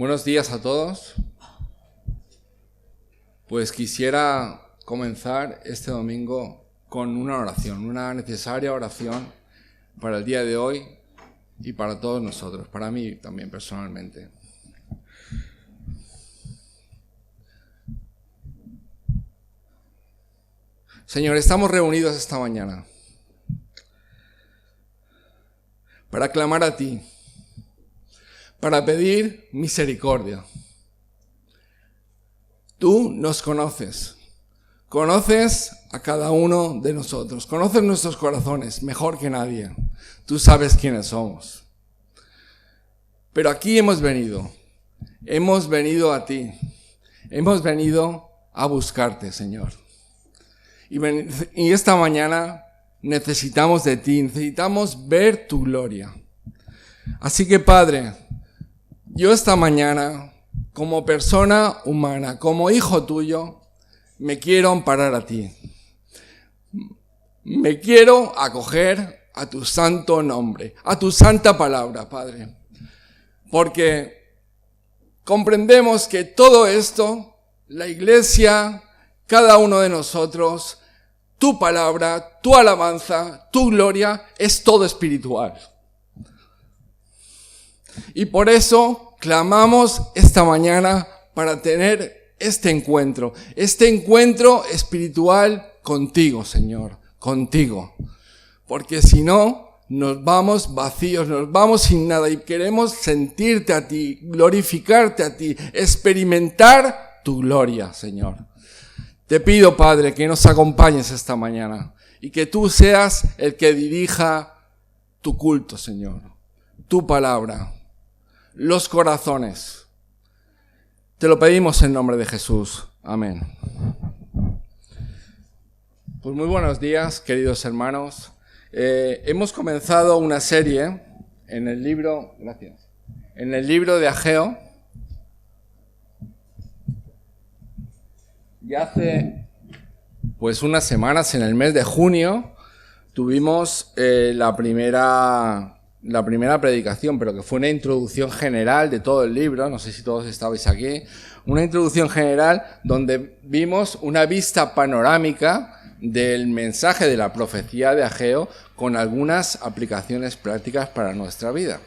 Buenos días a todos. Pues quisiera comenzar este domingo con una oración, una necesaria oración para el día de hoy y para todos nosotros, para mí también personalmente. Señor, estamos reunidos esta mañana para clamar a ti, para pedir misericordia. Tú nos conoces a cada uno de nosotros, conoces nuestros corazones mejor que nadie. Tú sabes quiénes somos. Pero aquí hemos venido a ti, hemos venido a buscarte, Señor. Y esta mañana necesitamos de ti, necesitamos ver tu gloria. Así que, Padre, yo esta mañana, como persona humana, como hijo tuyo, me quiero amparar a ti. Me quiero acoger a tu santo nombre, a tu santa palabra, Padre. Porque comprendemos que todo esto, la iglesia, cada uno de nosotros, tu palabra, tu alabanza, tu gloria, es todo espiritual. Y por eso clamamos esta mañana para tener este encuentro espiritual contigo, Señor, contigo. Porque si no, nos vamos vacíos, nos vamos sin nada y queremos sentirte a ti, glorificarte a ti, experimentar tu gloria, Señor. Te pido, Padre, que nos acompañes esta mañana y que tú seas el que dirija tu culto, Señor, tu palabra, los corazones. Te lo pedimos en nombre de Jesús. Amén. Pues muy buenos días, queridos hermanos. Hemos comenzado una serie en el libro de Ageo. Y hace pues unas semanas, en el mes de junio, tuvimos la primera predicación, pero que fue una introducción general de todo el libro. No sé si todos estabais aquí. Una introducción general donde vimos una vista panorámica del mensaje de la profecía de Ageo con algunas aplicaciones prácticas para nuestra vida.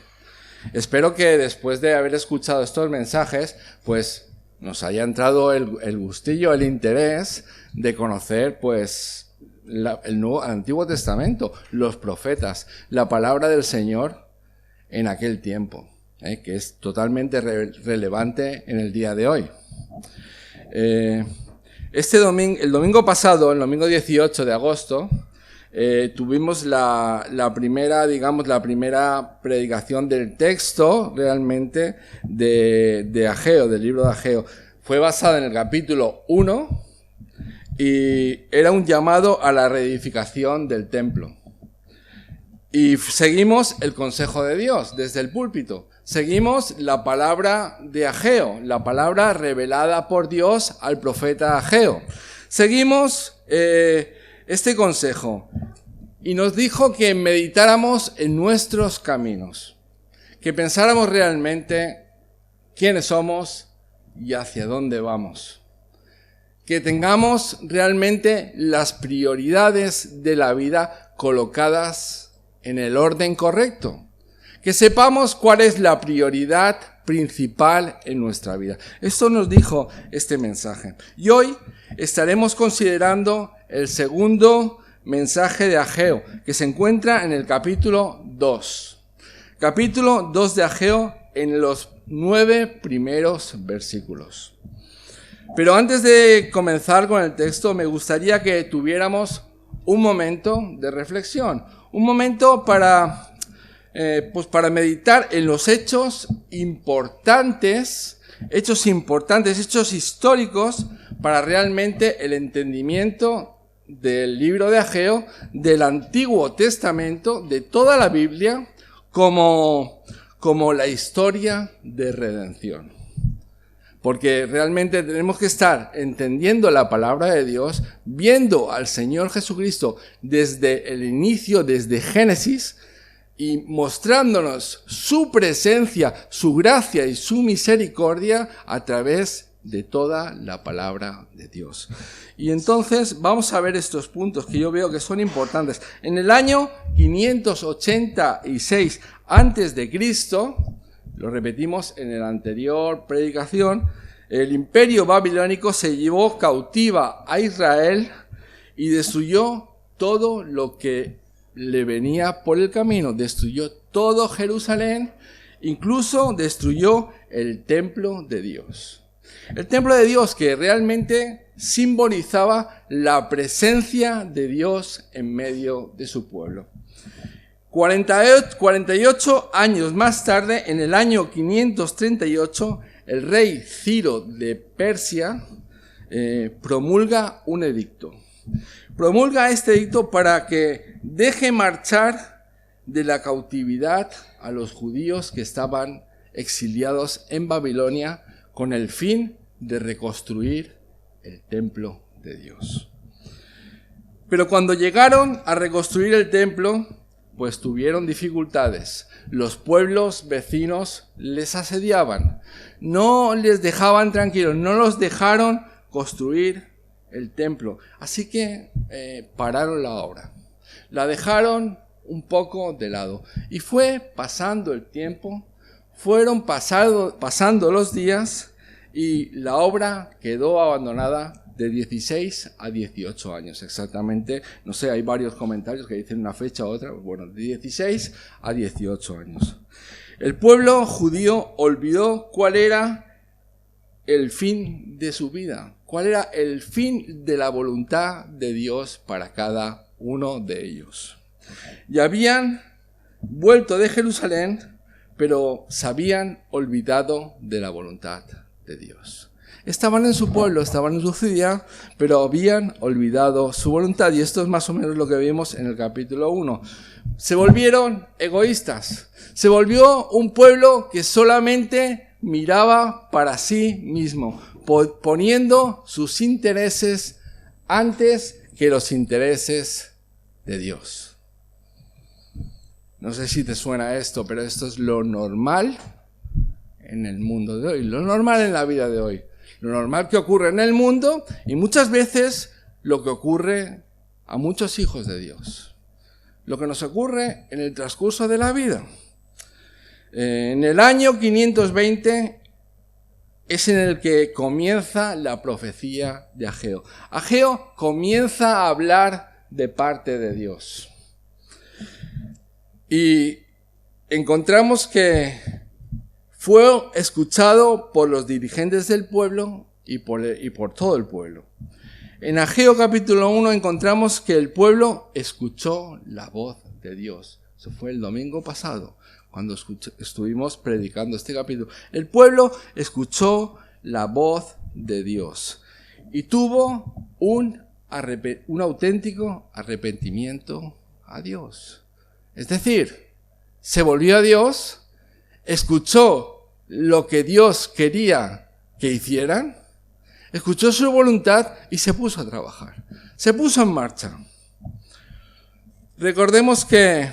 Espero que después de haber escuchado estos mensajes, pues nos haya entrado el gustillo, el interés de conocer pues el Antiguo Testamento, los profetas, la palabra del Señor en aquel tiempo, que es totalmente relevante en el día de hoy. El domingo pasado, el domingo 18 de agosto, tuvimos la primera predicación del texto realmente de Ageo, del libro de Ageo. Fue basada en el capítulo 1 y era un llamado a la reedificación del templo. Y seguimos el consejo de Dios desde el púlpito. Seguimos la palabra de Ageo, la palabra revelada por Dios al profeta Ageo. Seguimos este consejo y nos dijo que meditáramos en nuestros caminos, que pensáramos realmente quiénes somos y hacia dónde vamos, que tengamos realmente las prioridades de la vida colocadas en el orden correcto, que sepamos cuál es la prioridad principal en nuestra vida. Esto nos dijo este mensaje. Y hoy estaremos considerando el segundo mensaje de Ageo, que se encuentra en el capítulo 2. Capítulo 2 de Ageo, en los 9 primeros versículos. Pero antes de comenzar con el texto, me gustaría que tuviéramos un momento de reflexión, un momento para meditar en los hechos importantes, hechos históricos para realmente el entendimiento del libro de Ageo, del Antiguo Testamento, de toda la Biblia, como la historia de redención. Porque realmente tenemos que estar entendiendo la palabra de Dios, viendo al Señor Jesucristo desde el inicio, desde Génesis, y mostrándonos su presencia, su gracia y su misericordia a través de toda la palabra de Dios. Y entonces vamos a ver estos puntos que yo veo que son importantes. En el año 586 antes de Cristo, lo repetimos en la anterior predicación, el imperio babilónico se llevó cautiva a Israel y destruyó todo lo que le venía por el camino. Destruyó todo Jerusalén, incluso destruyó el templo de Dios. El templo de Dios que realmente simbolizaba la presencia de Dios en medio de su pueblo. 48 años más tarde, en el año 538, el rey Ciro de Persia promulga un edicto. Promulga este edicto para que deje marchar de la cautividad a los judíos que estaban exiliados en Babilonia con el fin de reconstruir el templo de Dios. Pero cuando llegaron a reconstruir el templo, pues tuvieron dificultades. Los pueblos vecinos les asediaban, no les dejaban tranquilos, no los dejaron construir el templo. Así que pararon la obra, la dejaron un poco de lado. Y fue pasando el tiempo, fueron pasando los días y la obra quedó abandonada de 16 a 18 años exactamente. No sé, hay varios comentarios que dicen una fecha u otra. Bueno, de 16 a 18 años. El pueblo judío olvidó cuál era el fin de su vida, cuál era el fin de la voluntad de Dios para cada uno de ellos. Y habían vuelto de Jerusalén, pero se habían olvidado de la voluntad de Dios. Estaban en su pueblo, estaban en su ciudad, pero habían olvidado su voluntad. Y esto es más o menos lo que vimos en el capítulo 1. Se volvieron egoístas. Se volvió un pueblo que solamente miraba para sí mismo, poniendo sus intereses antes que los intereses de Dios. No sé si te suena esto, pero esto es lo normal en el mundo de hoy, lo normal en la vida de hoy, lo normal que ocurre en el mundo y muchas veces lo que ocurre a muchos hijos de Dios, lo que nos ocurre en el transcurso de la vida. En el año 520 es en el que comienza la profecía de Ageo. Ageo comienza a hablar de parte de Dios. Y encontramos que fue escuchado por los dirigentes del pueblo y por todo el pueblo. En Ageo capítulo 1 encontramos que el pueblo escuchó la voz de Dios. Eso fue el domingo pasado, cuando estuvimos predicando este capítulo. El pueblo escuchó la voz de Dios y tuvo un auténtico arrepentimiento a Dios. Es decir, se volvió a Dios, escuchó lo que Dios quería que hicieran, escuchó su voluntad y se puso a trabajar. Se puso en marcha. Recordemos que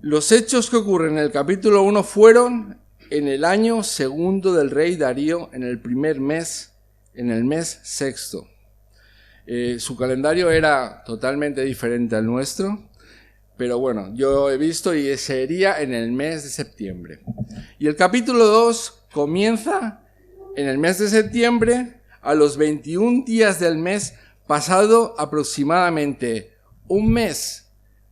los hechos que ocurren en el capítulo 1 fueron en el año segundo del rey Darío, en el primer mes, en el mes sexto. Su calendario era totalmente diferente al nuestro. Pero bueno, yo he visto y sería en el mes de septiembre. Y el capítulo 2 comienza en el mes de septiembre, a los 21 días del mes, pasado aproximadamente un mes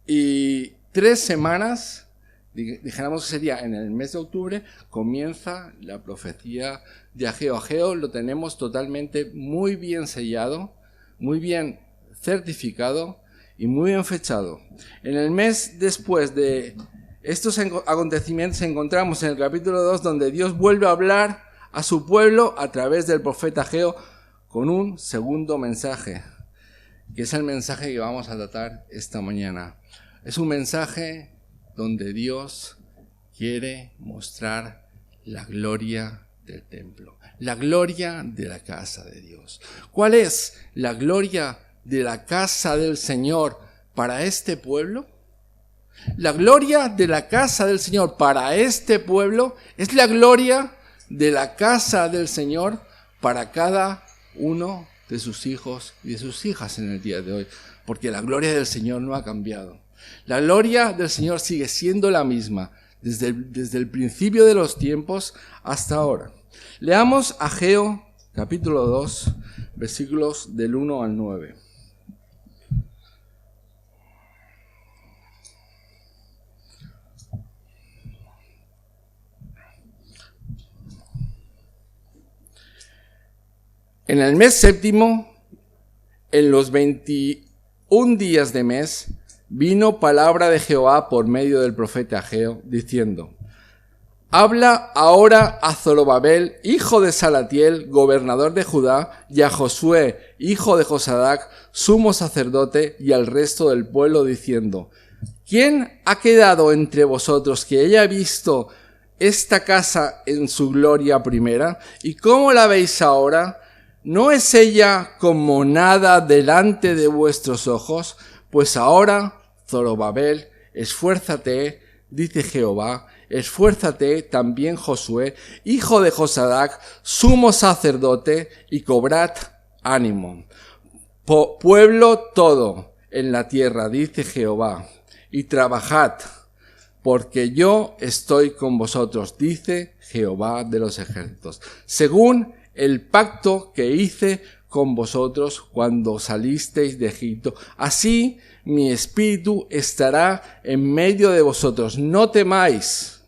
y 3 semanas, dijéramos que sería en el mes de octubre, comienza la profecía de Ageo. Ageo lo tenemos totalmente muy bien sellado, muy bien certificado, y muy bien fechado. En el mes después de estos acontecimientos encontramos en el capítulo 2 donde Dios vuelve a hablar a su pueblo a través del profeta Ageo con un segundo mensaje, que es el mensaje que vamos a tratar esta mañana. Es un mensaje donde Dios quiere mostrar la gloria del templo, la gloria de la casa de Dios. ¿Cuál es la gloria de la casa del Señor para este pueblo? La gloria de la casa del Señor para este pueblo es la gloria de la casa del Señor para cada uno de sus hijos y de sus hijas en el día de hoy, porque la gloria del Señor no ha cambiado. La gloria del Señor sigue siendo la misma desde el principio de los tiempos hasta ahora. Leamos Ageo capítulo 2, versículos del 1 al 9. En el mes séptimo, en los 21 días de mes, vino palabra de Jehová por medio del profeta Ageo, diciendo: Habla ahora a Zorobabel, hijo de Salatiel, gobernador de Judá, y a Josué, hijo de Josadac, sumo sacerdote, y al resto del pueblo, diciendo: ¿Quién ha quedado entre vosotros que haya visto esta casa en su gloria primera? ¿Y cómo la veis ahora? ¿No es ella como nada delante de vuestros ojos? Pues ahora, Zorobabel, esfuérzate, dice Jehová, esfuérzate también Josué, hijo de Josadac, sumo sacerdote, y cobrad ánimo. Pueblo todo en la tierra, dice Jehová, y trabajad, porque yo estoy con vosotros, dice Jehová de los ejércitos, según el pacto que hice con vosotros cuando salisteis de Egipto. Así mi espíritu estará en medio de vosotros. No temáis,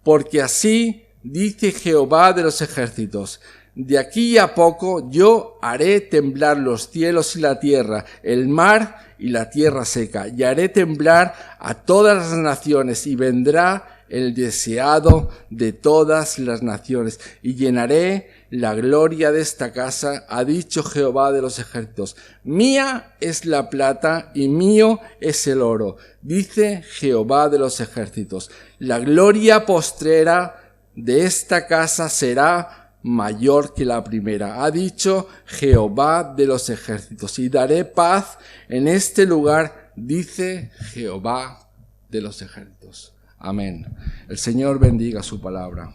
porque así dice Jehová de los ejércitos: de aquí a poco yo haré temblar los cielos y la tierra, el mar y la tierra seca, y haré temblar a todas las naciones, y vendrá el deseado de todas las naciones, y llenaré la gloria de esta casa, ha dicho Jehová de los ejércitos. Mía es la plata y mío es el oro, dice Jehová de los ejércitos. La gloria postrera de esta casa será mayor que la primera, ha dicho Jehová de los ejércitos, y daré paz en este lugar, dice Jehová de los ejércitos. Amén. El Señor bendiga su palabra.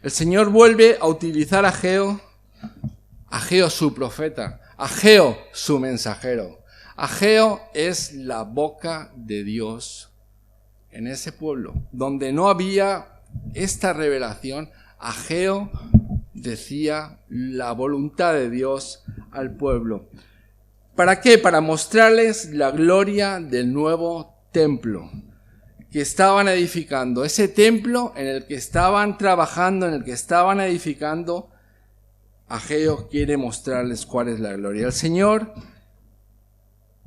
El Señor vuelve a utilizar a Ageo su profeta, Ageo su mensajero. Ageo es la boca de Dios en ese pueblo. Donde no había esta revelación, Ageo decía la voluntad de Dios al pueblo. ¿Para qué? Para mostrarles la gloria del nuevo templo que estaban edificando, ese templo en el que estaban trabajando, en el que estaban edificando. Ageo quiere mostrarles cuál es la gloria. El Señor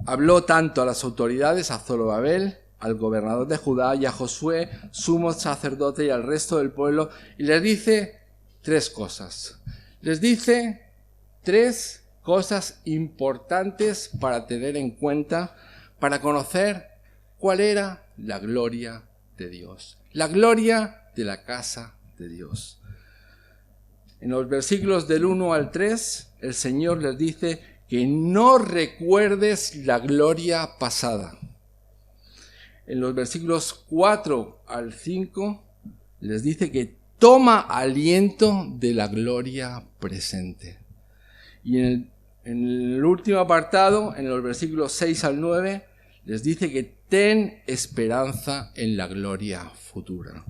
habló tanto a las autoridades, a Zorobabel, al gobernador de Judá, y a Josué, sumo sacerdote, y al resto del pueblo, y les dice tres cosas. Les dice tres cosas importantes para tener en cuenta, para conocer cuál era la gloria de Dios, la gloria de la casa de Dios. En los versículos del 1 al 3, el Señor les dice que no recuerdes la gloria pasada. En los versículos 4 al 5, les dice que toma aliento de la gloria presente. Y en el último apartado, en los versículos 6 al 9, les dice que ten esperanza en la gloria futura.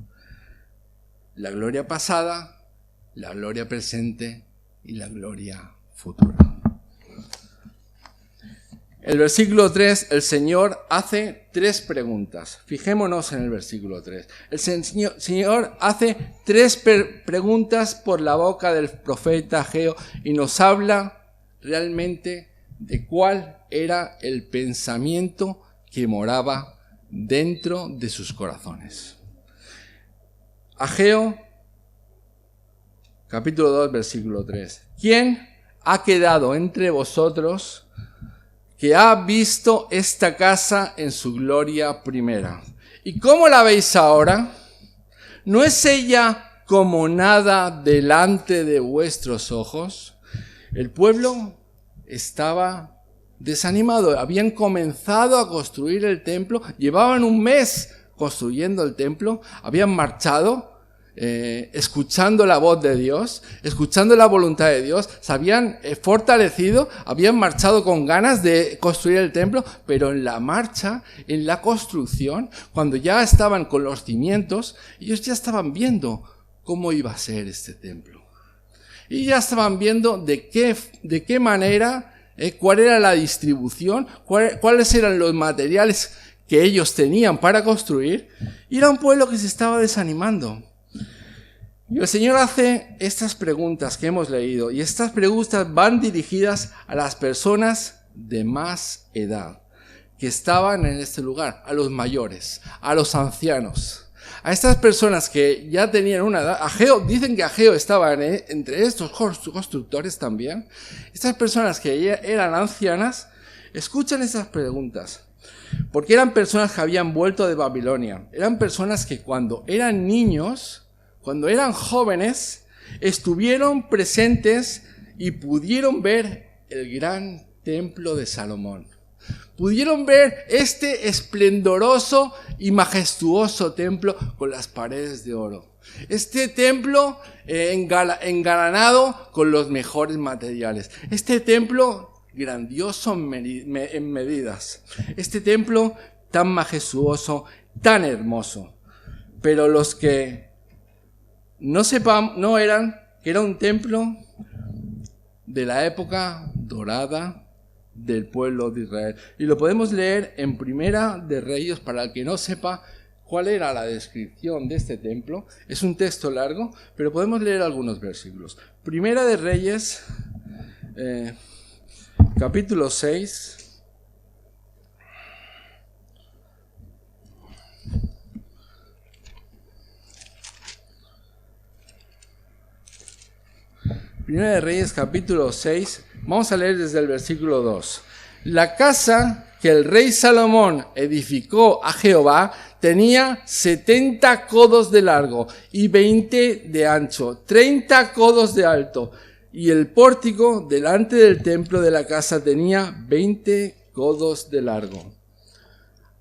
La gloria pasada, la gloria presente y la gloria futura. El versículo 3, el Señor hace tres preguntas. Fijémonos en el versículo 3. El Señor hace tres preguntas por la boca del profeta Ageo y nos habla realmente de cuál era el pensamiento que moraba dentro de sus corazones. Ageo, capítulo 2, versículo 3. ¿Quién ha quedado entre vosotros que ha visto esta casa en su gloria primera? ¿Y cómo la veis ahora? ¿No es ella como nada delante de vuestros ojos? El pueblo estaba desanimado. Habían comenzado a construir el templo, llevaban un mes construyendo el templo, habían marchado, escuchando la voz de Dios, escuchando la voluntad de Dios, se habían fortalecido, habían marchado con ganas de construir el templo, pero en la marcha, en la construcción, cuando ya estaban con los cimientos, ellos ya estaban viendo cómo iba a ser este templo. Y ya estaban viendo de qué manera, cuál era la distribución, cuáles eran los materiales que ellos tenían para construir, y era un pueblo que se estaba desanimando. Y el Señor hace estas preguntas que hemos leído, y estas preguntas van dirigidas a las personas de más edad que estaban en este lugar, a los mayores, a los ancianos, a estas personas que ya tenían una edad. Ageo, dicen que Ageo estaba entre estos constructores también. Estas personas que ya eran ancianas, escuchan estas preguntas, porque eran personas que habían vuelto de Babilonia, eran personas que cuando eran niños, cuando eran jóvenes, estuvieron presentes y pudieron ver el gran templo de Salomón. Pudieron ver este esplendoroso y majestuoso templo con las paredes de oro. Este templo engalanado con los mejores materiales. Este templo grandioso en medidas. Este templo tan majestuoso, tan hermoso. Pero los que no eran, que era un templo de la época dorada del pueblo de Israel. Y lo podemos leer en Primera de Reyes, para el que no sepa cuál era la descripción de este templo. Es un texto largo, pero podemos leer algunos versículos. Primera de Reyes, capítulo 6. Primera de Reyes, capítulo 6, vamos a leer desde el versículo 2. La casa que el rey Salomón edificó a Jehová tenía 70 codos de largo y 20 de ancho, 30 codos de alto, y el pórtico delante del templo de la casa tenía 20 codos de largo.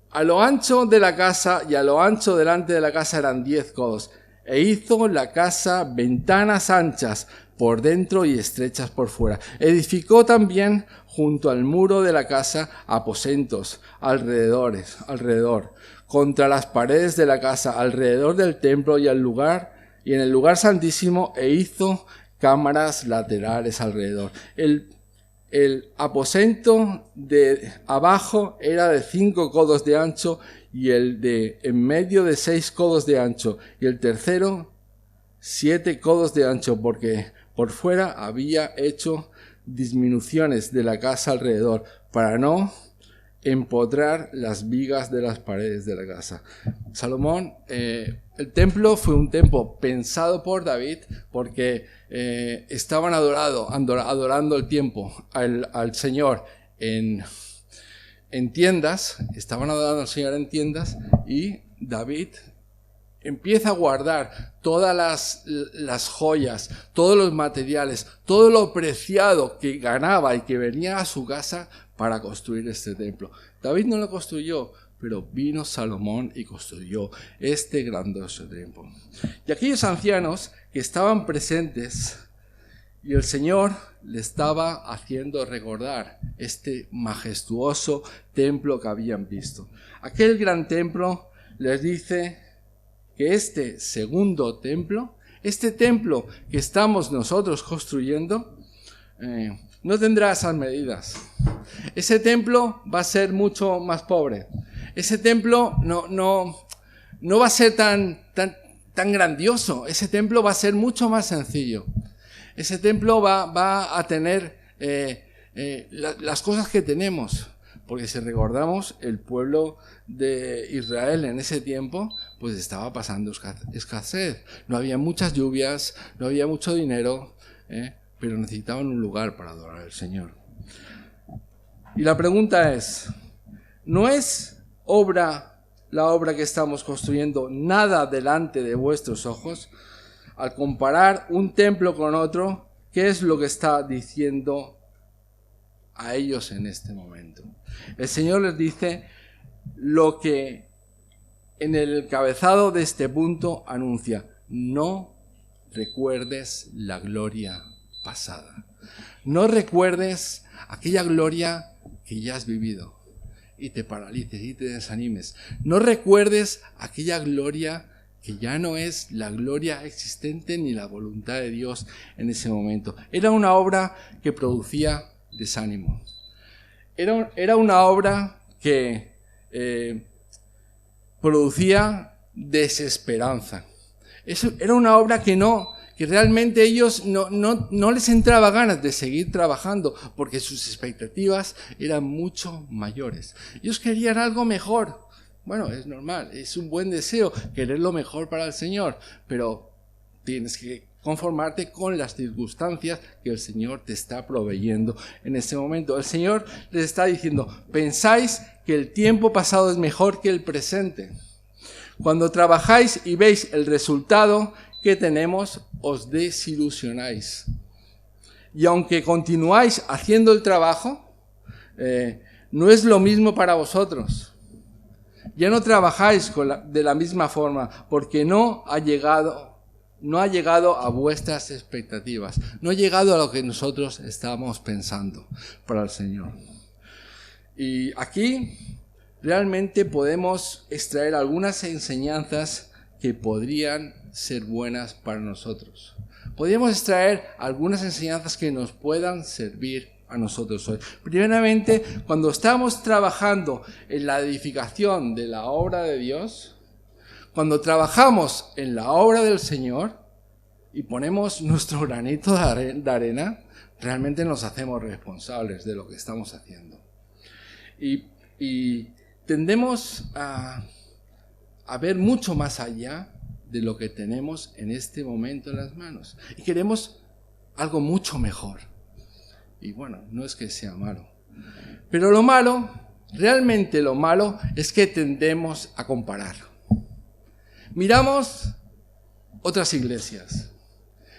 A lo ancho de la casa y a lo ancho delante de la casa eran 10 codos, e hizo la casa ventanas anchas por dentro y estrechas por fuera. Edificó también junto al muro de la casa aposentos alrededor, contra las paredes de la casa, alrededor del templo y en el lugar santísimo, e hizo cámaras laterales alrededor. El aposento de abajo era de 5 codos de ancho y el de en medio de 6 codos de ancho, y el tercero 7 codos de ancho, porque por fuera había hecho disminuciones de la casa alrededor para no empotrar las vigas de las paredes de la casa. Salomón, el templo fue un templo pensado por David porque estaban adorando el tiempo al Señor en tiendas, estaban adorando al Señor en tiendas, y David empieza a guardar todas las joyas, todos los materiales, todo lo preciado que ganaba y que venía a su casa para construir este templo. David no lo construyó, pero vino Salomón y construyó este grandioso templo. Y aquellos ancianos que estaban presentes, y el Señor le estaba haciendo recordar este majestuoso templo que habían visto. Aquel gran templo les dice que este segundo templo, este templo que estamos nosotros construyendo, no tendrá esas medidas. Ese templo va a ser mucho más pobre. Ese templo no va a ser tan grandioso. Ese templo va a ser mucho más sencillo. Ese templo va a tener las cosas que tenemos. Porque si recordamos, el pueblo de Israel en ese tiempo pues estaba pasando escasez. No había muchas lluvias, no había mucho dinero, pero necesitaban un lugar para adorar al Señor. Y la pregunta es, ¿no es la obra que estamos construyendo nada delante de vuestros ojos? Al comparar un templo con otro, ¿qué es lo que está diciendo a ellos en este momento. El Señor les dice lo que en el encabezado de este punto anuncia: no recuerdes la gloria pasada. No recuerdes aquella gloria que ya has vivido y te paralices y te desanimes. No recuerdes aquella gloria que ya no es la gloria existente ni la voluntad de Dios en ese momento. Era una obra que producía desánimo. Era una obra que producía desesperanza. Era una obra que realmente ellos no les entraba ganas de seguir trabajando, porque sus expectativas eran mucho mayores. Ellos querían algo mejor. Bueno, es normal, es un buen deseo querer lo mejor para el Señor, pero tienes que conformarte con las circunstancias que el Señor te está proveyendo en ese momento. El Señor les está diciendo: pensáis que el tiempo pasado es mejor que el presente. Cuando trabajáis y veis el resultado que tenemos, os desilusionáis. Y aunque continuáis haciendo el trabajo, no es lo mismo para vosotros. Ya no trabajáis de la misma forma, porque no ha llegado a vuestras expectativas, no ha llegado a lo que nosotros estábamos pensando para el Señor. Y aquí realmente podemos extraer algunas enseñanzas que podrían ser buenas para nosotros. Podríamos extraer algunas enseñanzas que nos puedan servir a nosotros hoy. Primeramente, cuando estamos trabajando en la edificación de la obra de Dios, cuando trabajamos en la obra del Señor y ponemos nuestro granito de arena, realmente nos hacemos responsables de lo que estamos haciendo. Y tendemos a ver mucho más allá de lo que tenemos en este momento en las manos. Y queremos algo mucho mejor. Y bueno, no es que sea malo. Pero lo malo, realmente lo malo, es que tendemos a comparar. Miramos otras iglesias.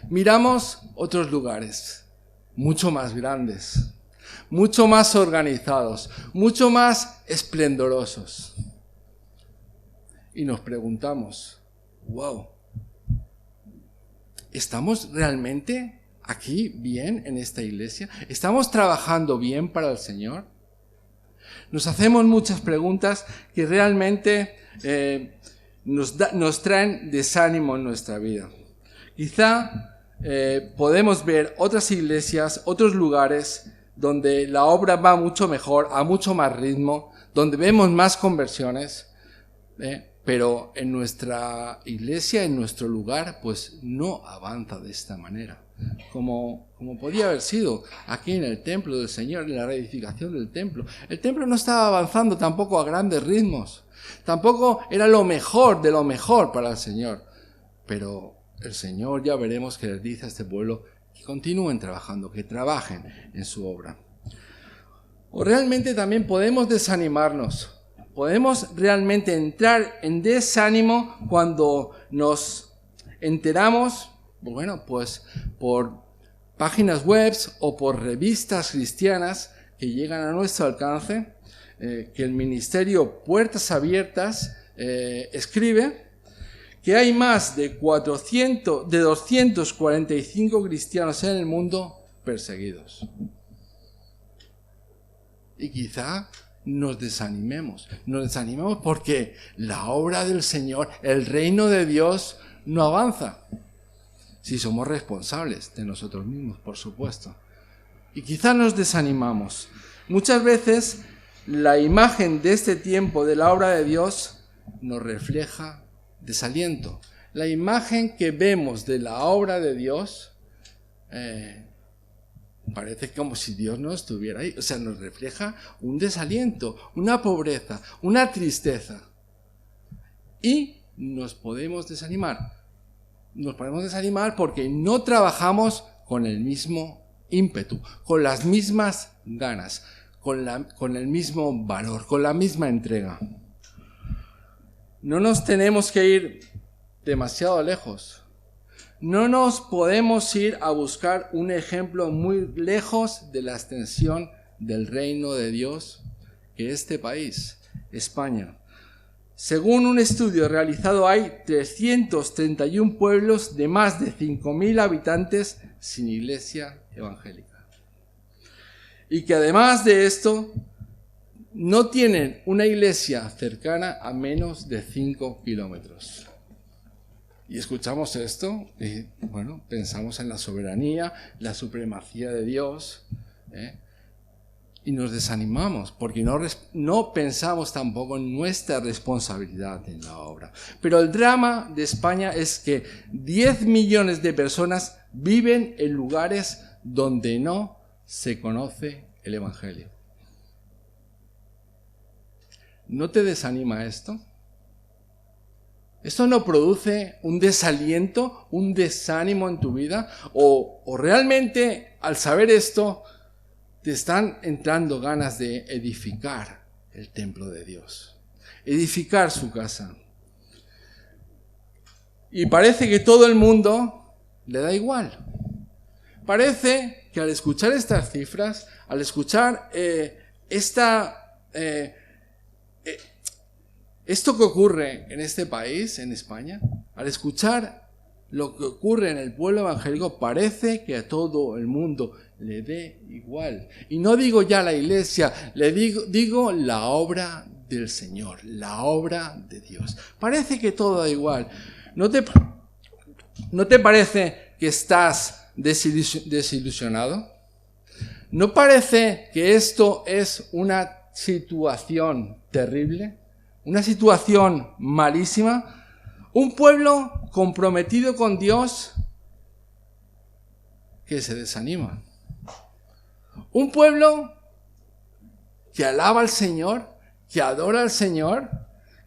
Miramos otros lugares, mucho más grandes, mucho más organizados, mucho más esplendorosos. Y nos preguntamos: wow, ¿estamos realmente aquí bien en esta iglesia? ¿Estamos trabajando bien para el Señor? Nos hacemos muchas preguntas que realmente nos traen desánimo en nuestra vida. Quizá podemos ver otras iglesias, otros lugares donde la obra va mucho mejor, a mucho más ritmo, donde vemos más conversiones, pero en nuestra iglesia, en nuestro lugar, pues no avanza de esta manera, como podía haber sido aquí en el templo del Señor, en la reedificación del templo. El templo no estaba avanzando tampoco a grandes ritmos, tampoco era lo mejor de lo mejor para el Señor, pero el Señor, ya veremos, que les dice a este pueblo que continúen trabajando, que trabajen en su obra. O realmente también podemos desanimarnos. Podemos realmente entrar en desánimo cuando nos enteramos, bueno, pues por páginas web o por revistas cristianas que llegan a nuestro alcance, que el ministerio Puertas Abiertas escribe que hay más de 245 cristianos en el mundo perseguidos. Y quizá nos desanimemos porque la obra del Señor, el reino de Dios, no avanza. Si somos responsables de nosotros mismos, por supuesto. Y quizá nos desanimamos. Muchas veces la imagen de este tiempo de la obra de Dios nos refleja desaliento. La imagen que vemos de la obra de Dios parece como si Dios no estuviera ahí. O sea, nos refleja un desaliento, una pobreza, una tristeza. Y nos podemos desanimar. Nos podemos desanimar porque no trabajamos con el mismo ímpetu, con las mismas ganas, con el mismo valor, con la misma entrega. No nos tenemos que ir demasiado lejos. No nos podemos ir a buscar un ejemplo muy lejos de la extensión del reino de Dios que este país, España. Según un estudio realizado, hay 331 pueblos de más de 5.000 habitantes sin iglesia evangélica. Y que además de esto, no tienen una iglesia cercana a menos de 5 kilómetros. Y escuchamos esto y, bueno, pensamos en la soberanía, la supremacía de Dios, y nos desanimamos porque no pensamos tampoco en nuestra responsabilidad en la obra. Pero el drama de España es que 10 millones de personas viven en lugares donde no se conoce el Evangelio. ¿No te desanima esto? ¿Esto no produce un desaliento, un desánimo en tu vida? ¿O realmente al saber esto te están entrando ganas de edificar el templo de Dios? Edificar su casa. Y parece que todo el mundo le da igual. Parece que al escuchar estas cifras, al escuchar esto que ocurre en este país, en España, al escuchar lo que ocurre en el pueblo evangélico, parece que a todo el mundo le dé igual. Y no digo ya la iglesia, digo la obra del Señor, la obra de Dios. Parece que todo da igual. ¿No te parece que estás desilusionado? ¿No parece que esto es una situación terrible? Una situación malísima. Un pueblo comprometido con Dios que se desanima. Un pueblo que alaba al Señor, que adora al Señor,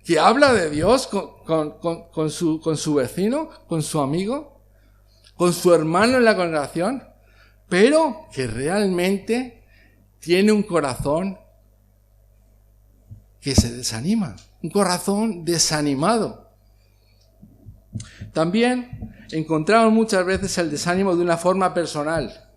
que habla de Dios con su vecino, con su amigo, con su hermano en la congregación, pero que realmente tiene un corazón que se desanima, un corazón desanimado. También encontramos muchas veces el desánimo de una forma personal,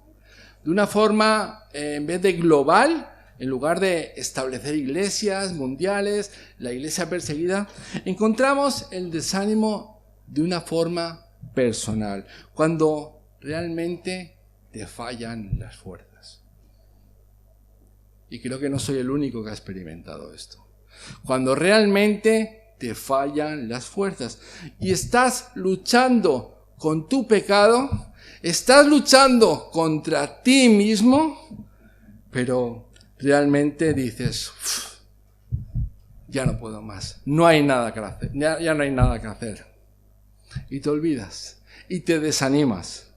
de una forma, en vez de global, en lugar de establecer iglesias mundiales, la iglesia perseguida, encontramos el desánimo de una forma personal, cuando realmente te fallan las fuerzas. Y creo que no soy el único que ha experimentado esto. Cuando realmente te fallan las fuerzas y estás luchando con tu pecado, estás luchando contra ti mismo, pero realmente dices, ya no puedo más, no hay nada que hacer, ya no hay nada que hacer. Y te olvidas y te desanimas.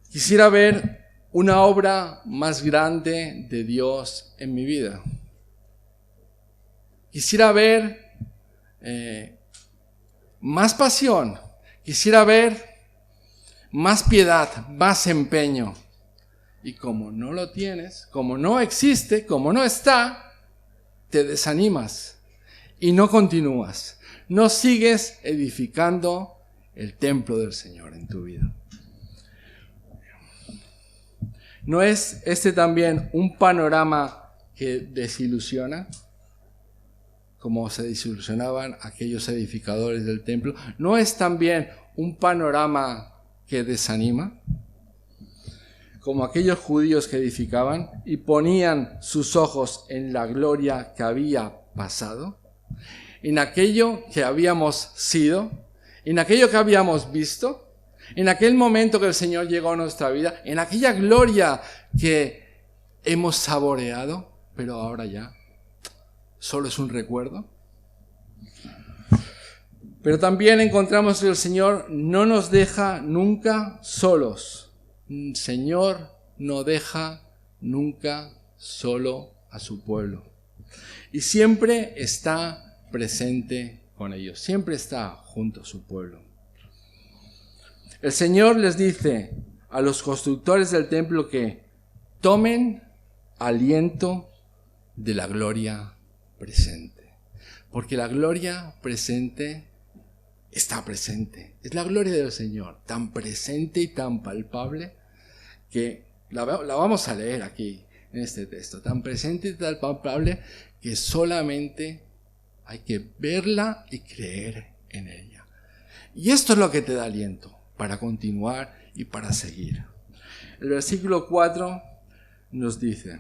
Quisiera ver una obra más grande de Dios en mi vida. Quisiera ver más pasión. Quisiera ver más piedad, más empeño. Y como no lo tienes, como no existe, como no está, te desanimas y no continúas. No sigues edificando el templo del Señor en tu vida. ¿No es este también un panorama que desilusiona? Como se desilusionaban aquellos edificadores del templo. ¿No es también un panorama que desanima? Como aquellos judíos que edificaban y ponían sus ojos en la gloria que había pasado, en aquello que habíamos sido, en aquello que habíamos visto, en aquel momento que el Señor llegó a nuestra vida, en aquella gloria que hemos saboreado, pero ahora ya solo es un recuerdo. Pero también encontramos que el Señor no nos deja nunca solos. El Señor no deja nunca solo a su pueblo. Y siempre está presente con ellos, siempre está junto a su pueblo. El Señor les dice a los constructores del templo que tomen aliento de la gloria presente. Porque la gloria presente está presente. Es la gloria del Señor, tan presente y tan palpable que la vamos a leer aquí en este texto, tan presente y tan palpable que solamente hay que verla y creer en ella. Y esto es lo que te da aliento para continuar y para seguir. El versículo 4 nos dice: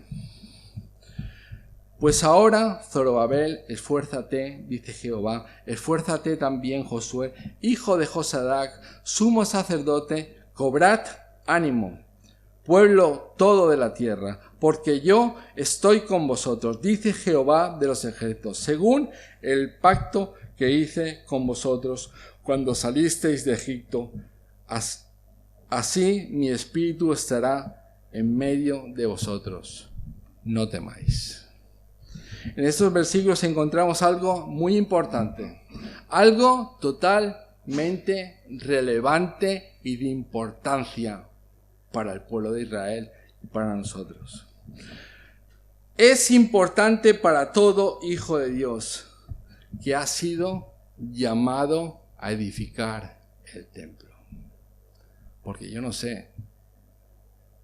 pues ahora, Zorobabel, esfuérzate, dice Jehová, esfuérzate también, Josué, hijo de Josadac, sumo sacerdote, cobrad ánimo, pueblo todo de la tierra, porque yo estoy con vosotros, dice Jehová de los ejércitos, según el pacto que hice con vosotros cuando salisteis de Egipto. Así mi espíritu estará en medio de vosotros. No temáis. En estos versículos encontramos algo muy importante, algo totalmente relevante y de importancia para el pueblo de Israel y para nosotros. Es importante para todo hijo de Dios que ha sido llamado a edificar el templo. Porque yo no sé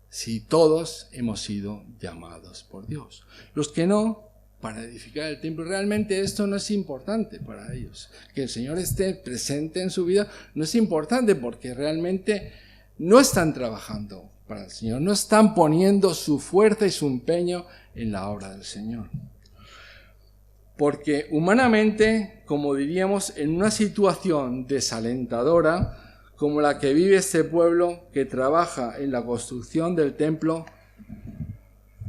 si todos hemos sido llamados por Dios. Los que no, para edificar el templo, realmente esto no es importante para ellos. Que el Señor esté presente en su vida no es importante porque realmente no están trabajando para el Señor, no están poniendo su fuerza y su empeño en la obra del Señor. Porque humanamente, como diríamos, en una situación desalentadora, como la que vive este pueblo que trabaja en la construcción del templo,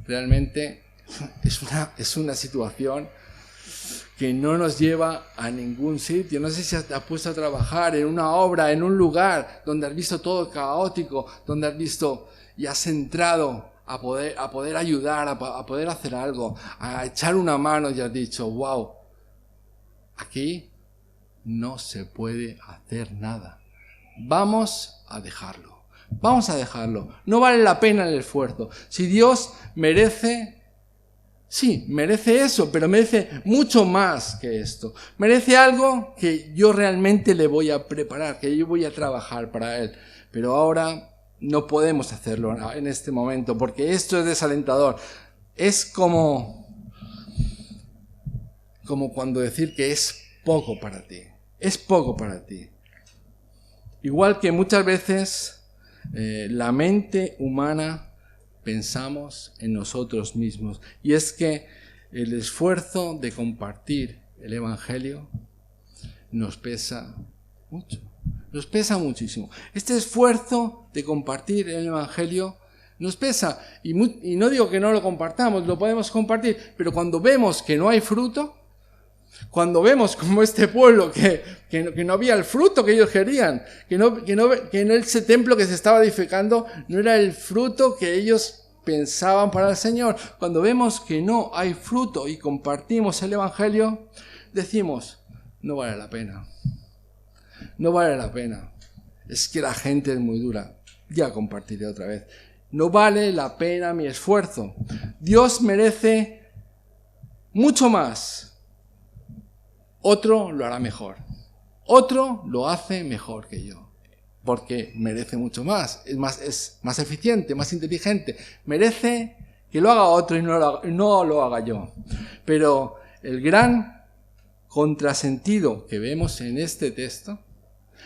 realmente es una situación que no nos lleva a ningún sitio. No sé si te has puesto a trabajar en una obra, en un lugar donde has visto todo caótico, donde has visto y has entrado a poder ayudar, a poder hacer algo, a echar una mano y has dicho, wow, aquí no se puede hacer nada. Vamos a dejarlo. No vale la pena el esfuerzo. Si Dios merece... Sí, merece eso, pero merece mucho más que esto. Merece algo que yo realmente le voy a preparar, que yo voy a trabajar para Él. Pero ahora no podemos hacerlo en este momento, porque esto es desalentador. Es como cuando decir que es poco para ti. Es poco para ti. Igual que muchas veces la mente humana pensamos en nosotros mismos. Y es que el esfuerzo de compartir el Evangelio nos pesa mucho. Nos pesa muchísimo. Este esfuerzo de compartir el Evangelio nos pesa. Y no digo que no lo compartamos, lo podemos compartir. Pero cuando vemos que no hay fruto, cuando vemos como este pueblo que no había el fruto que ellos querían, que ese templo que se estaba edificando no era el fruto que ellos pensaban para el Señor, cuando vemos que no hay fruto y compartimos el Evangelio, decimos, no vale la pena. No vale la pena. Es que la gente es muy dura. Ya compartiré otra vez. No vale la pena mi esfuerzo. Dios merece mucho más. Otro lo hará mejor. Otro lo hace mejor que yo. Porque merece mucho más. Es más eficiente, más inteligente. Merece que lo haga otro y no lo haga yo. Pero el gran contrasentido que vemos en este texto,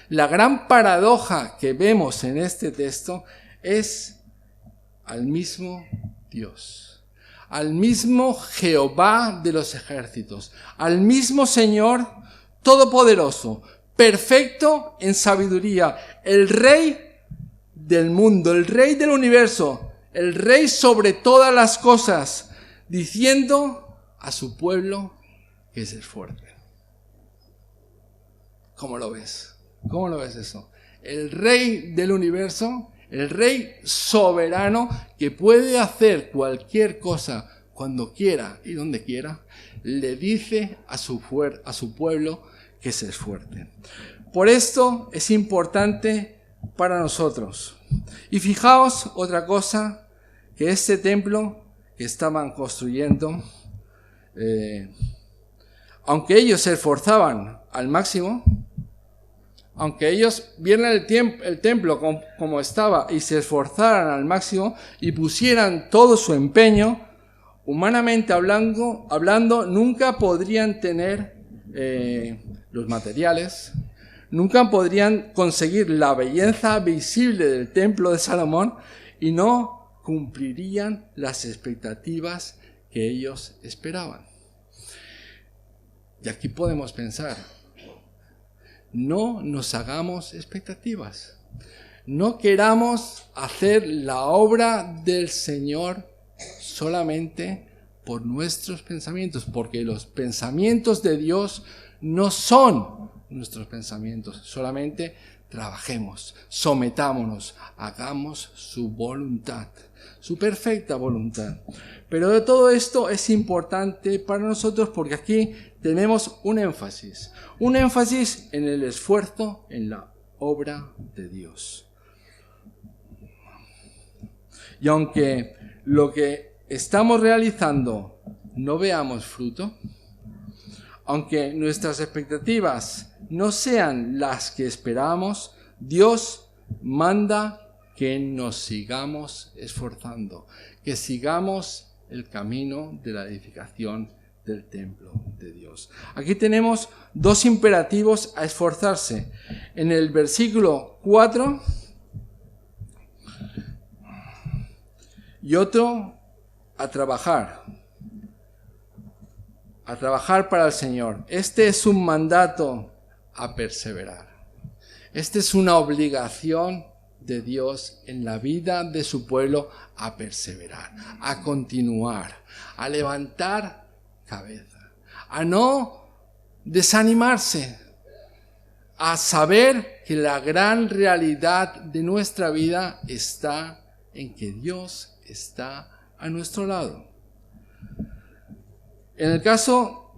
la gran paradoja que vemos en este texto es al mismo Dios. Al mismo Jehová de los ejércitos, al mismo Señor todopoderoso, perfecto en sabiduría, el Rey del mundo, el Rey del universo, el Rey sobre todas las cosas, diciendo a su pueblo que es fuerte. ¿Cómo lo ves? ¿Cómo lo ves eso? El Rey del universo, el Rey soberano que puede hacer cualquier cosa cuando quiera y donde quiera, le dice a su pueblo que se esfuerce. Por esto es importante para nosotros. Y fijaos otra cosa, que este templo que estaban construyendo, aunque ellos se esforzaban al máximo, aunque ellos vieran el templo como estaba y se esforzaran al máximo y pusieran todo su empeño, humanamente hablando nunca podrían tener los materiales, nunca podrían conseguir la belleza visible del templo de Salomón y no cumplirían las expectativas que ellos esperaban. Y aquí podemos pensar, no nos hagamos expectativas. No queramos hacer la obra del Señor solamente por nuestros pensamientos, porque los pensamientos de Dios no son nuestros pensamientos. Solamente trabajemos, sometámonos, hagamos su voluntad, su perfecta voluntad. Pero de todo esto es importante para nosotros porque aquí tenemos un énfasis en el esfuerzo, en la obra de Dios. Y aunque lo que estamos realizando no veamos fruto, aunque nuestras expectativas no sean las que esperamos, Dios manda que nos sigamos esforzando, que sigamos el camino de la edificación del templo de Dios. Aquí tenemos dos imperativos a esforzarse. En el versículo 4 y otro a trabajar para el Señor. Este es un mandato a perseverar. Esta es una obligación de Dios en la vida de su pueblo a perseverar, a continuar, a levantar cabeza, a no desanimarse, a saber que la gran realidad de nuestra vida está en que Dios está a nuestro lado. En el caso,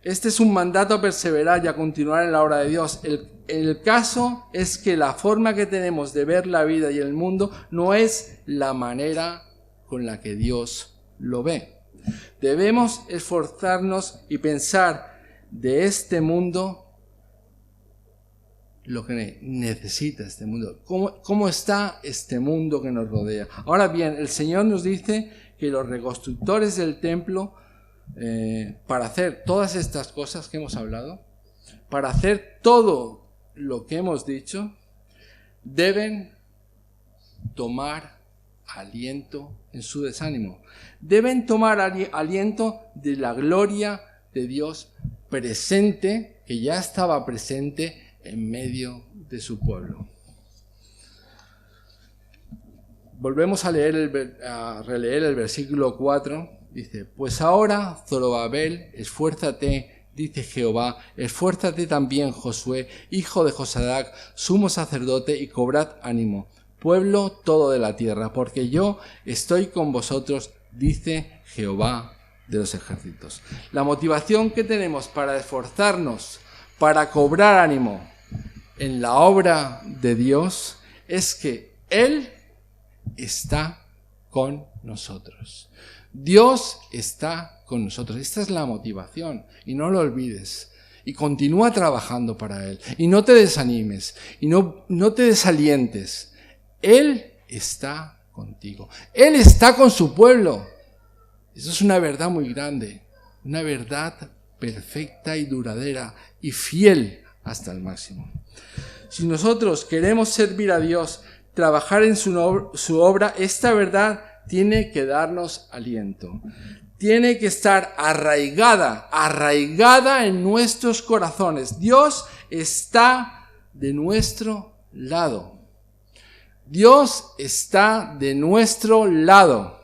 este es un mandato a perseverar y a continuar en la obra de Dios. El caso es que la forma que tenemos de ver la vida y el mundo no es la manera con la que Dios lo ve. Debemos esforzarnos y pensar de este mundo lo que necesita este mundo. ¿Cómo está este mundo que nos rodea? Ahora bien, el Señor nos dice que los reconstructores del templo, para hacer todas estas cosas que hemos hablado, para hacer todo lo que hemos dicho, deben tomar aliento en su desánimo. Deben tomar aliento de la gloria de Dios presente, que ya estaba presente en medio de su pueblo. Volvemos a releer el versículo 4. Dice: pues ahora, Zorobabel, esfuérzate, dice Jehová, esfuérzate también, Josué, hijo de Josadac, sumo sacerdote, y cobrad ánimo, pueblo todo de la tierra, porque yo estoy con vosotros, dice Jehová de los ejércitos. La motivación que tenemos para esforzarnos, para cobrar ánimo en la obra de Dios, es que Él está con nosotros. Dios está con nosotros. Esta es la motivación, y no lo olvides. Y continúa trabajando para Él. Y no te desanimes, y no te desalientes. Él está contigo. Él está con su pueblo. Eso es una verdad muy grande, una verdad perfecta y duradera y fiel hasta el máximo. Si nosotros queremos servir a Dios, trabajar en su obra, esta verdad tiene que darnos aliento. Tiene que estar arraigada en nuestros corazones. Dios está de nuestro lado. Dios está de nuestro lado.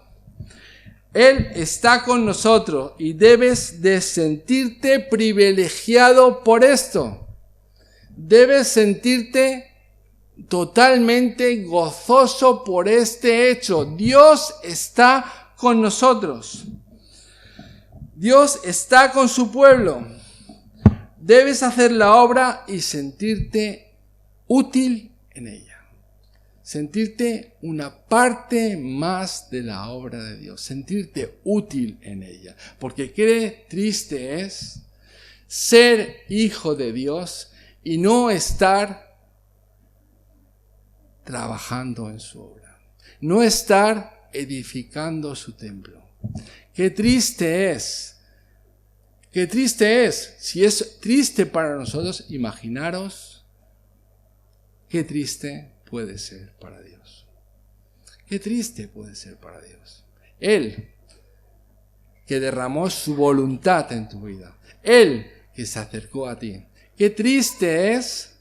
Él está con nosotros y debes de sentirte privilegiado por esto. Debes sentirte totalmente gozoso por este hecho. Dios está con nosotros. Dios está con su pueblo. Debes hacer la obra y sentirte útil en ella. Sentirte una parte más de la obra de Dios. Sentirte útil en ella. Porque qué triste es ser hijo de Dios y no estar trabajando en su obra, no estar edificando su templo. Qué triste es. Qué triste es. Si es triste para nosotros, imaginaros qué triste puede ser para Dios. Qué triste puede ser para Dios. Él, que derramó su voluntad en tu vida. Él, que se acercó a ti. Qué triste es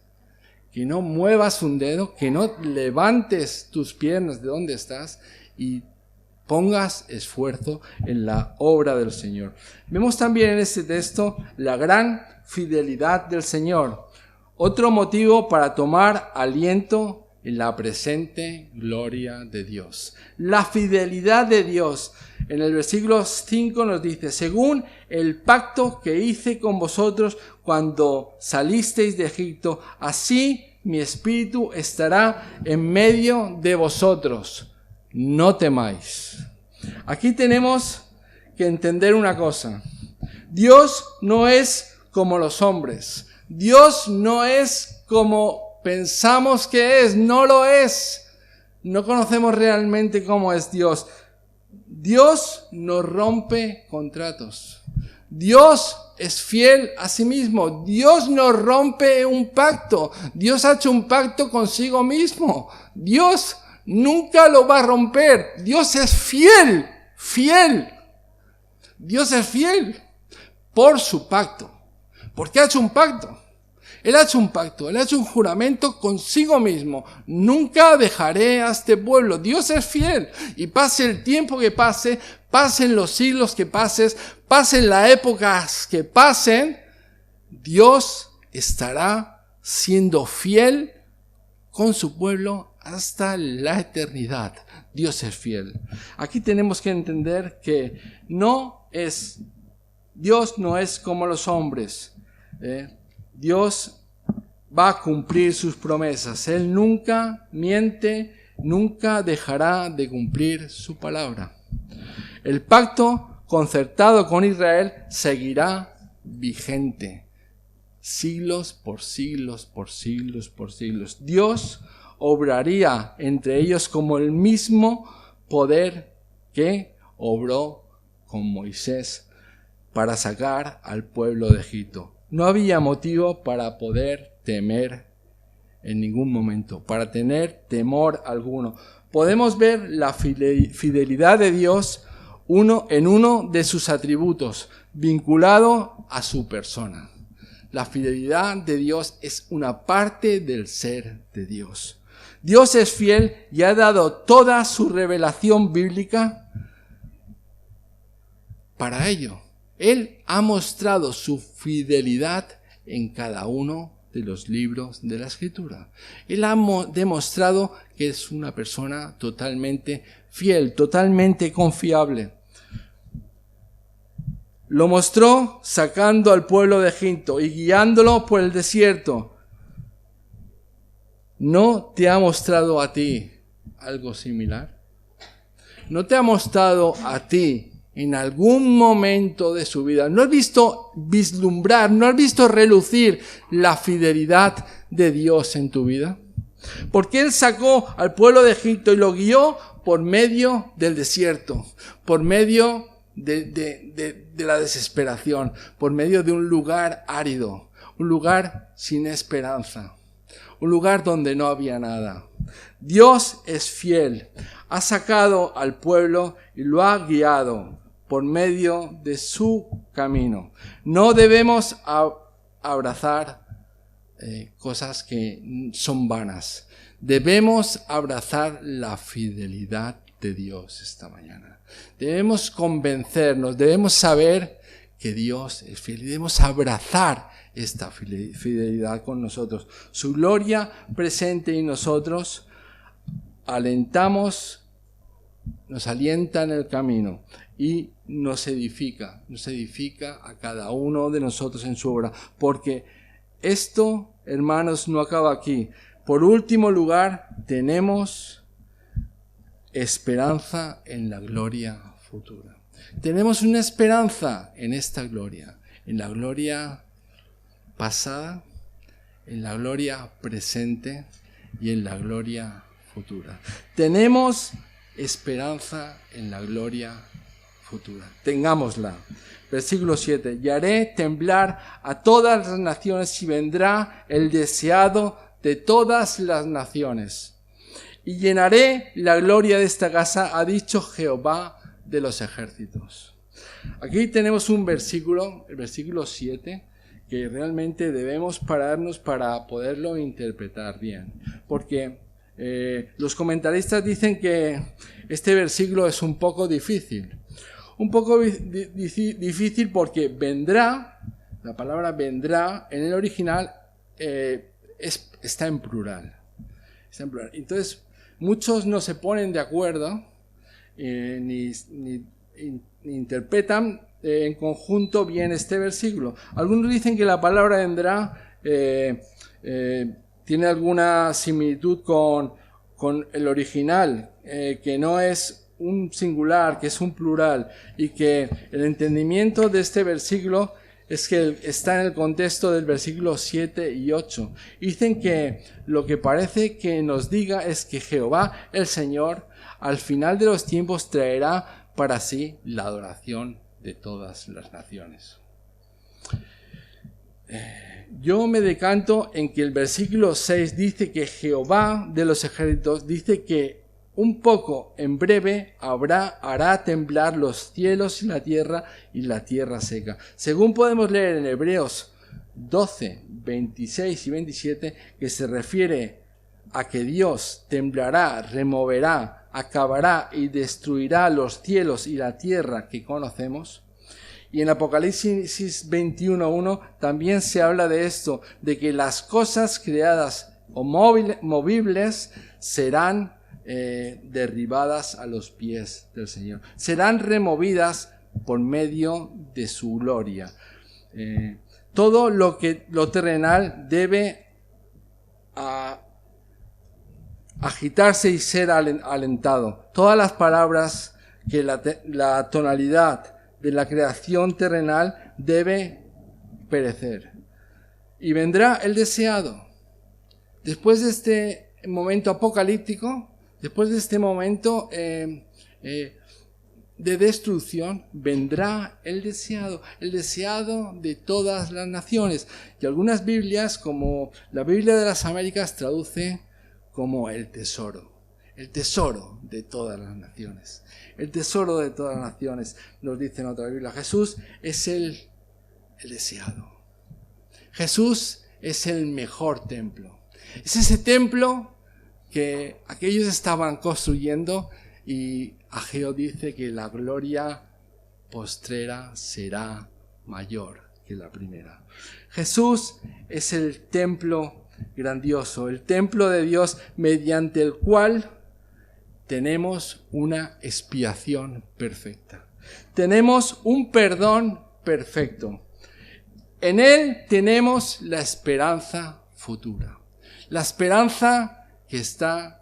que no muevas un dedo, que no levantes tus piernas de donde estás y pongas esfuerzo en la obra del Señor. Vemos también en este texto la gran fidelidad del Señor. Otro motivo para tomar aliento en la presente gloria de Dios. La fidelidad de Dios. En el versículo 5 nos dice, según el pacto que hice con vosotros cuando salisteis de Egipto, así mi espíritu estará en medio de vosotros. No temáis. Aquí tenemos que entender una cosa. Dios no es como los hombres. Dios no es como pensamos que es. No lo es. No conocemos realmente cómo es Dios. Dios no rompe contratos. Dios es fiel a sí mismo. Dios no rompe un pacto. Dios ha hecho un pacto consigo mismo. Dios nunca lo va a romper. Dios es fiel, fiel. Dios es fiel por su pacto. ¿Por qué ha hecho un pacto? Él ha hecho un pacto, Él ha hecho un juramento consigo mismo. Nunca dejaré a este pueblo. Dios es fiel. Y pase el tiempo que pase, pasen los siglos que pasen las épocas que pasen, Dios estará siendo fiel con su pueblo hasta la eternidad. Dios es fiel. Aquí tenemos que entender que Dios no es como los hombres. Dios va a cumplir sus promesas. Él nunca miente, nunca dejará de cumplir su palabra. El pacto concertado con Israel seguirá vigente. Siglos por siglos, por siglos, por siglos. Dios obraría entre ellos como el mismo poder que obró con Moisés para sacar al pueblo de Egipto. No había motivo para poder temer en ningún momento, para tener temor alguno. Podemos ver la fidelidad de Dios en uno de sus atributos, vinculado a su persona. La fidelidad de Dios es una parte del ser de Dios. Dios es fiel y ha dado toda su revelación bíblica para ello. Él ha mostrado su fidelidad en cada uno de los libros de la Escritura. Él ha demostrado que es una persona totalmente fiel, totalmente confiable. Lo mostró sacando al pueblo de Egipto y guiándolo por el desierto. ¿No te ha mostrado a ti algo similar? ¿No te ha mostrado a ti en algún momento de su vida? ¿No has visto vislumbrar, no has visto relucir la fidelidad de Dios en tu vida? Porque Él sacó al pueblo de Egipto y lo guió por medio del desierto, por medio de la desesperación, por medio de un lugar árido, un lugar sin esperanza, un lugar donde no había nada. Dios es fiel, ha sacado al pueblo y lo ha guiado por medio de su camino. No debemos abrazar cosas que son vanas. Debemos abrazar la fidelidad de Dios esta mañana. Debemos convencernos, debemos saber que Dios es fiel y debemos abrazar esta fidelidad con nosotros. Su gloria presente en nosotros, nos alienta en el camino y nos edifica a cada uno de nosotros en su obra, porque esto, hermanos, no acaba aquí. Por último lugar, tenemos esperanza en la gloria futura. Tenemos una esperanza en esta gloria, en la gloria pasada, en la gloria presente y en la gloria futura. Tenemos esperanza en la gloria futura. Tengámosla. Versículo 7. Y haré temblar a todas las naciones y vendrá el deseado de todas las naciones. Y llenaré la gloria de esta casa, ha dicho Jehová de los ejércitos. Aquí tenemos un versículo, el versículo 7, que realmente debemos pararnos para poderlo interpretar bien. Porque los comentaristas dicen que este versículo es un poco difícil. Un poco difícil porque vendrá, la palabra vendrá en el original está en plural. Está en plural. Entonces, muchos no se ponen de acuerdo ni interpretan en conjunto bien este versículo. Algunos dicen que la palabra vendrá tiene alguna similitud con el original, que no es un singular, que es un plural, y que el entendimiento de este versículo es que está en el contexto del versículo 7 y 8. Dicen que lo que parece que nos diga es que Jehová, el Señor, al final de los tiempos traerá para sí la adoración de todas las naciones. Yo me decanto en que el versículo 6 dice que Jehová de los ejércitos dice que un poco en breve hará temblar los cielos y la tierra seca. Según podemos leer en Hebreos 12, 26 y 27, que se refiere a que Dios temblará, removerá, acabará y destruirá los cielos y la tierra que conocemos. Y en Apocalipsis 21:1 también se habla de esto, de que las cosas creadas o movibles serán derribadas a los pies del Señor. Serán removidas por medio de su gloria. Todo lo terrenal debe agitarse y ser alentado. Todas las palabras que la tonalidad de la creación terrenal debe perecer. Y vendrá el deseado. Después de este momento apocalíptico, después de este momento de destrucción, vendrá el deseado de todas las naciones. Y algunas Biblias, como la Biblia de las Américas, traduce como el tesoro de todas las naciones. El tesoro de todas las naciones, nos dice en otra Biblia. Jesús es el deseado. Jesús es el mejor templo. Es ese templo que aquellos estaban construyendo y Ageo dice que la gloria postrera será mayor que la primera. Jesús es el templo grandioso, el templo de Dios mediante el cual tenemos una expiación perfecta. Tenemos un perdón perfecto. En Él tenemos la esperanza futura. La esperanza que está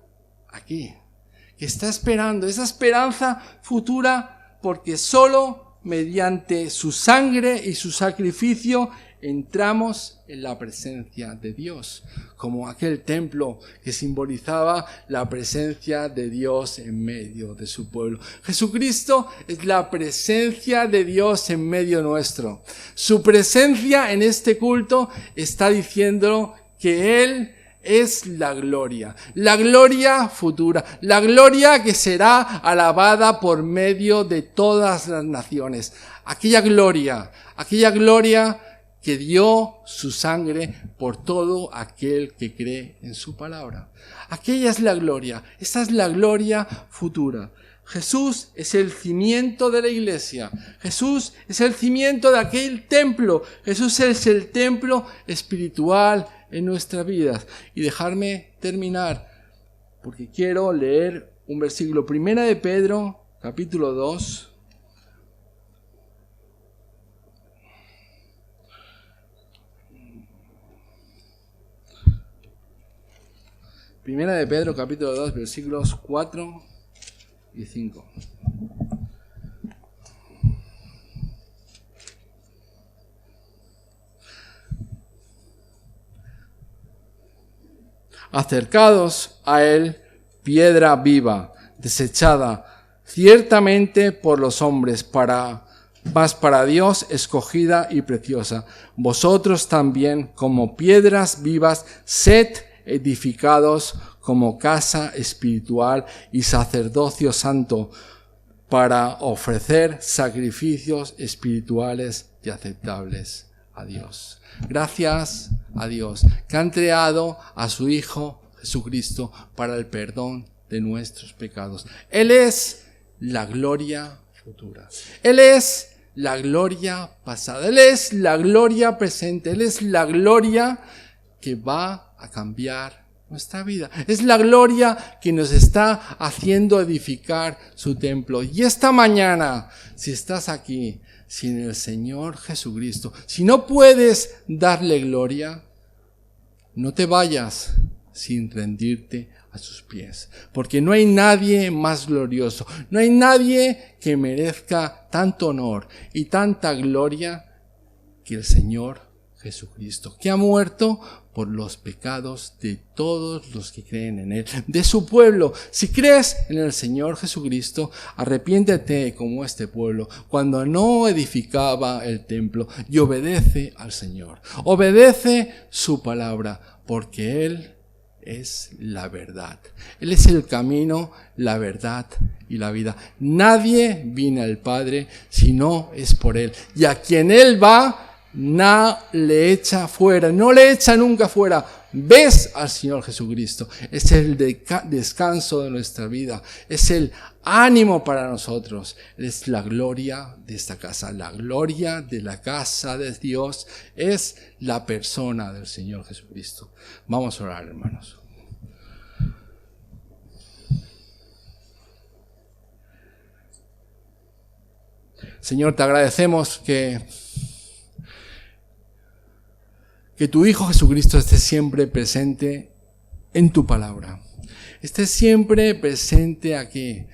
aquí, que está esperando, esa esperanza futura, porque solo mediante su sangre y su sacrificio entramos en la presencia de Dios, como aquel templo que simbolizaba la presencia de Dios en medio de su pueblo. Jesucristo es la presencia de Dios en medio nuestro. Su presencia en este culto está diciendo que Él es la gloria futura, la gloria que será alabada por medio de todas las naciones. Aquella gloria que dio su sangre por todo aquel que cree en su palabra. Aquella es la gloria, esa es la gloria futura. Jesús es el cimiento de la iglesia. Jesús es el cimiento de aquel templo. Jesús es el templo espiritual en nuestras vidas. Y dejarme terminar, porque quiero leer un versículo. Primera de Pedro, capítulo 2. Primera de Pedro, capítulo 2, versículos 4 y 5. Acercados a él, piedra viva, desechada ciertamente por los hombres, mas para Dios escogida y preciosa. Vosotros también, como piedras vivas, sed edificados como casa espiritual y sacerdocio santo, para ofrecer sacrificios espirituales y aceptables a Dios. Gracias a Dios que ha entregado a su Hijo Jesucristo para el perdón de nuestros pecados. Él es la gloria futura. Él es la gloria pasada. Él es la gloria presente. Él es la gloria que va a cambiar nuestra vida. Es la gloria que nos está haciendo edificar su templo. Y esta mañana, si estás aquí sin el Señor Jesucristo, si no puedes darle gloria, no te vayas sin rendirte a sus pies. Porque no hay nadie más glorioso. No hay nadie que merezca tanto honor y tanta gloria que el Señor Jesucristo, que ha muerto por los pecados de todos los que creen en Él, de su pueblo. Si crees en el Señor Jesucristo, arrepiéntete como este pueblo, cuando no edificaba el templo, y obedece al Señor. Obedece su palabra, porque Él es la verdad. Él es el camino, la verdad y la vida. Nadie viene al Padre si no es por Él. Y a quien Él va, no le echa fuera, no le echa nunca fuera. Ves al Señor Jesucristo. Es el descanso de nuestra vida. Es el ánimo para nosotros. Es la gloria de esta casa. La gloria de la casa de Dios es la persona del Señor Jesucristo. Vamos a orar, hermanos. Señor, te agradecemos que tu Hijo Jesucristo esté siempre presente en tu palabra. Esté siempre presente aquí.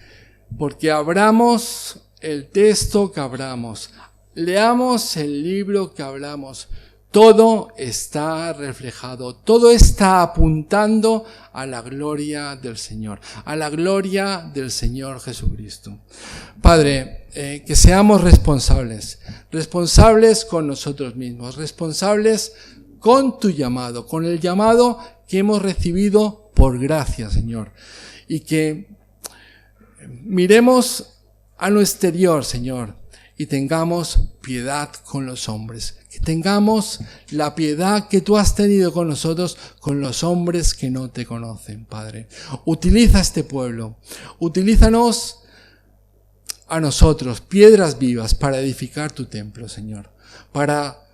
Porque abramos el texto que abramos, leamos el libro que hablamos, todo está reflejado, todo está apuntando a la gloria del Señor, a la gloria del Señor Jesucristo. Padre, que seamos responsables con nosotros mismos, responsables con tu llamado, con el llamado que hemos recibido por gracia, Señor. Y que miremos a lo exterior, Señor, y tengamos piedad con los hombres. Que tengamos la piedad que tú has tenido con nosotros, con los hombres que no te conocen, Padre. Utiliza este pueblo, utilízanos a nosotros, piedras vivas, para edificar tu templo, Señor. Para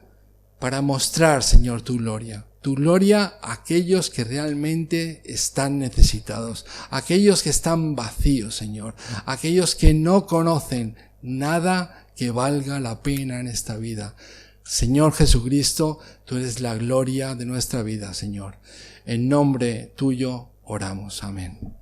mostrar, Señor, tu gloria a aquellos que realmente están necesitados, aquellos que están vacíos, Señor, aquellos que no conocen nada que valga la pena en esta vida. Señor Jesucristo, tú eres la gloria de nuestra vida, Señor. En nombre tuyo oramos. Amén.